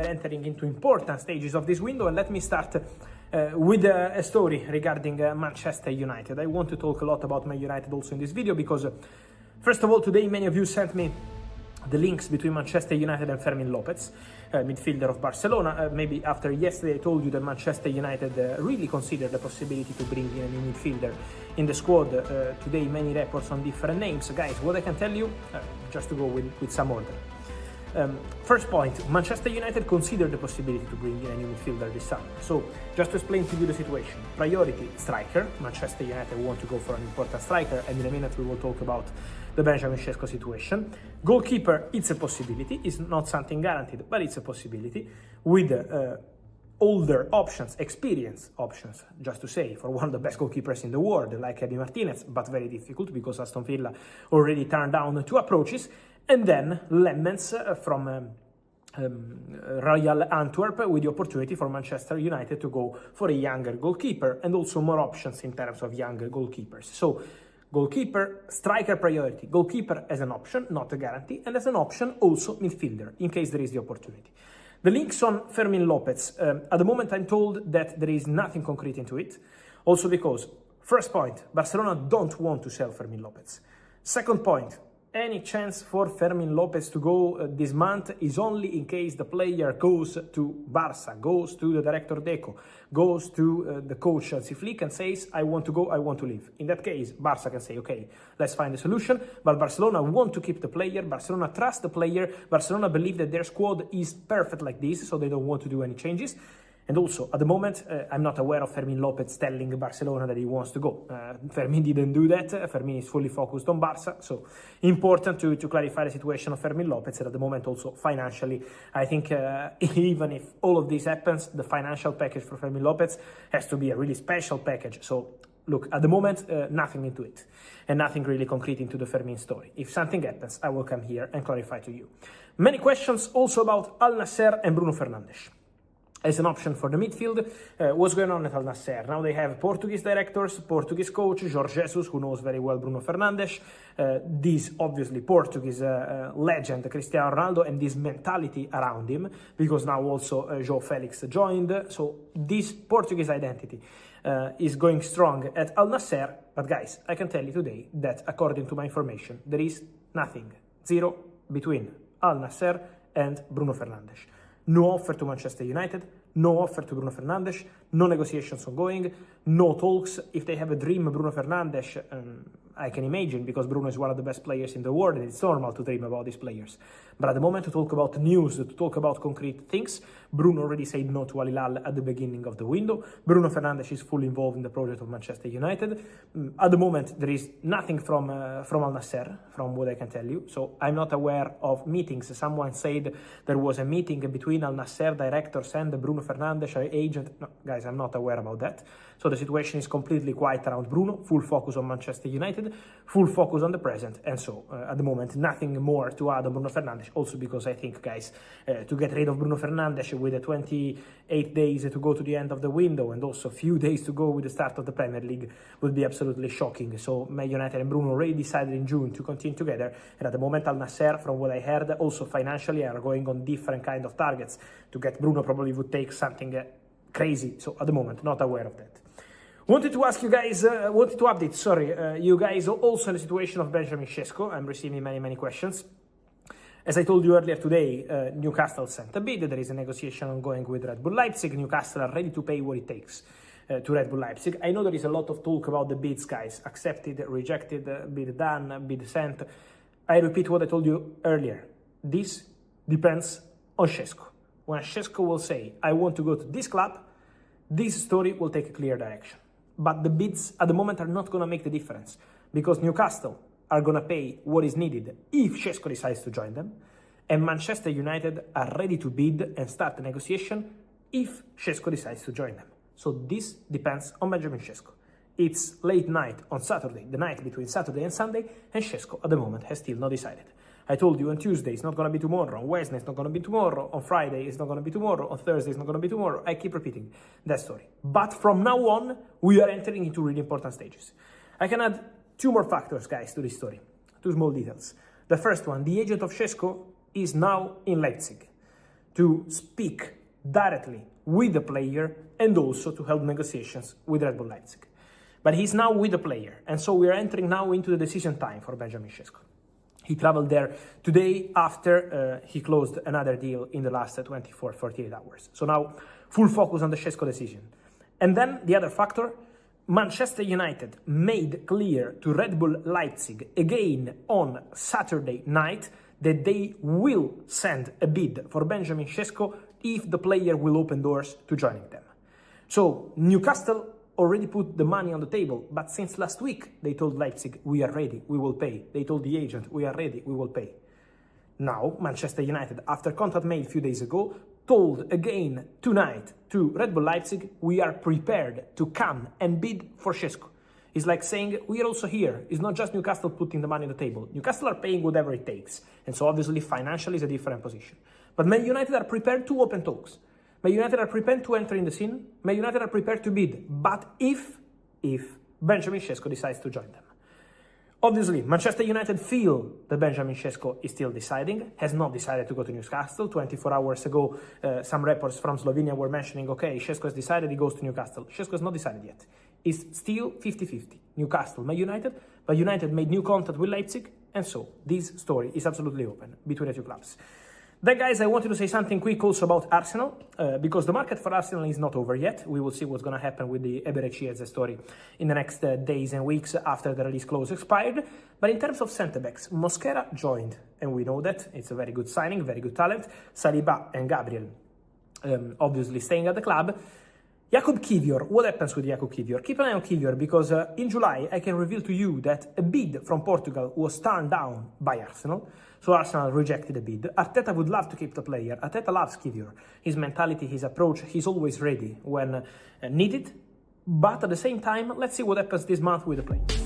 we are entering into important stages of this window, and let me start with a story regarding Manchester United. I want to talk a lot about Man United also in this video because, first of all, today many of you sent me the links between Manchester United and Fermin Lopez, midfielder of Barcelona. Maybe after yesterday I told you that Manchester United really considered the possibility to bring in a new midfielder in the squad. Today many reports on different names. Guys, what I can tell you, just to go with some order. First point, Manchester United considered the possibility to bring in a new midfielder this summer. So, just to explain to you the situation. Priority, striker. Manchester United want to go for an important striker, and in a minute we will talk about the Benjamin Sesko situation. Goalkeeper, it's a possibility. It's not something guaranteed, but it's a possibility. With older options, experienced options, just to say, for one of the best goalkeepers in the world, like Eddie Martinez, but very difficult because Aston Villa already turned down 2 approaches. And then Lemmens from Royal Antwerp, with the opportunity for Manchester United to go for a younger goalkeeper and also more options in terms of younger goalkeepers. So goalkeeper, striker priority, goalkeeper as an option, not a guarantee, and as an option also midfielder in case there is the opportunity. The links on Fermin Lopez, at the moment I'm told that there is nothing concrete into it, also because, first point, Barcelona don't want to sell Fermin Lopez. Second point, any chance for Fermin Lopez to go this month is only in case the player goes to Barca, goes to the director Deco, goes to the coach Hansi Flick and says, I want to go, I want to leave. In that case, Barca can say, okay, let's find a solution, but Barcelona want to keep the player, Barcelona trust the player, Barcelona believe that their squad is perfect like this, so they don't want to do any changes. And also, at the moment, I'm not aware of Fermin Lopez telling Barcelona that he wants to go. Fermin didn't do that. Fermin is fully focused on Barca. So, important to clarify the situation of Fermin Lopez. And at the moment, also financially, I think even if all of this happens, the financial package for Fermin Lopez has to be a really special package. So, look, at the moment, nothing into it. And nothing really concrete into the Fermin story. If something happens, I will come here and clarify to you. Many questions also about Al-Nassr and Bruno Fernandes as an option for the midfield. What's going on at Al-Nassr? Now they have Portuguese directors, Portuguese coach, Jorge Jesus, who knows very well Bruno Fernandes, this obviously Portuguese legend, Cristiano Ronaldo, and this mentality around him, because now also João Felix joined. So this Portuguese identity is going strong at Al-Nassr. But guys, I can tell you today that according to my information, there is nothing, zero, between Al-Nassr and Bruno Fernandes. No offer to Manchester United, no offer to Bruno Fernandes, no negotiations ongoing, no talks. If they have a dream, Bruno Fernandes, I can imagine, because Bruno is one of the best players in the world, and it's normal to dream about these players. But at the moment, to talk about news, to talk about concrete things, Bruno already said no to Al Hilal at the beginning of the window. Bruno Fernandes is fully involved in the project of Manchester United. At the moment, there is nothing from Al-Nassr, from what I can tell you. So I'm not aware of meetings. Someone said there was a meeting between Al-Nassr directors and Bruno Fernandes agent. No, guys, I'm not aware about that. So the situation is completely quiet around Bruno, full focus on Manchester United, full focus on the present, and so at the moment nothing more to add on Bruno Fernandes, also because I think, guys, to get rid of Bruno Fernandes with the 28 days to go to the end of the window and also a few days to go with the start of the Premier League would be absolutely shocking. So Man United and Bruno already decided in June to continue together, and at the moment Al-Nassr, from what I heard, also financially are going on different kind of targets. To get Bruno probably would take something crazy, so at the moment not aware of that. Wanted to ask you guys, wanted to update, you guys also in the situation of Benjamin Sesko. I'm receiving many questions. As I told you earlier today, Newcastle sent a bid. There is a negotiation ongoing with Red Bull Leipzig. Newcastle are ready to pay what it takes to Red Bull Leipzig. I know there is a lot of talk about the bids, guys. Accepted, rejected, bid done, bid sent. I repeat what I told you earlier. This depends on Sesko. When Sesko will say, I want to go to this club, this story will take a clear direction. But the bids at the moment are not going to make the difference, because Newcastle are going to pay what is needed if Sesko decides to join them, and Manchester United are ready to bid and start the negotiation if Sesko decides to join them. So this depends on Benjamin Sesko. It's late night on Saturday, the night between Saturday and Sunday, and Sesko at the moment has still not decided. I told you on Tuesday it's not going to be tomorrow, on Wednesday it's not going to be tomorrow, on Friday it's not going to be tomorrow, on Thursday it's not going to be tomorrow. I keep repeating that story. But from now on, we are entering into really important stages. I can add 2 more factors, guys, to this story. 2 small details. The first one, the agent of Sesko is now in Leipzig. to speak directly with the player and also to help negotiations with Red Bull Leipzig. But he's now with the player, and so we are entering now into the decision time for Benjamin Sesko. He traveled there today after he closed another deal in the last 24, 48 hours. So now full focus on the Sesko decision. And then the other factor, Manchester United made clear to Red Bull Leipzig again on Saturday night that they will send a bid for Benjamin Sesko if the player will open doors to joining them. So Newcastle already put the money on the table, but since last week they told Leipzig, we are ready, we will pay. They told the agent, we are ready, we will pay. Now Manchester United, after contact made a few days ago, told again tonight to Red Bull Leipzig, we are prepared to come and bid for Sesko. It's like saying, we are also here. It's not just Newcastle putting the money on the table. Newcastle are paying whatever it takes. And so obviously financially is a different position. But Man United are prepared to open talks. Man United are prepared to enter in the scene. Man United are prepared to bid. But if Benjamin Sesko decides to join them. Obviously, Manchester United feel that Benjamin Sesko is still deciding, has not decided to go to Newcastle. 24 hours ago, some reports from Slovenia were mentioning, okay, Sesko has decided he goes to Newcastle. Sesko has not decided yet. It's still 50-50. Newcastle, Man United, but United made new contact with Leipzig, and so this story is absolutely open between the two clubs. Then, guys, I wanted to say something quick also about Arsenal, because the market for Arsenal is not over yet. We will see what's going to happen with the Eberechi story in the next days and weeks after the release clause expired. But in terms of centre-backs, Mosquera joined, and we know that. It's a very good signing, very good talent. Saliba and Gabriel obviously staying at the club. Jakub Kiwior, what happens with Jakub Kiwior? Keep an eye on Kiwior, because in July I can reveal to you that a bid from Portugal was turned down by Arsenal. So Arsenal rejected the bid. Arteta would love to keep the player. Arteta loves Kiwior. His mentality, his approach, he's always ready when needed. But at the same time, let's see what happens this month with the player.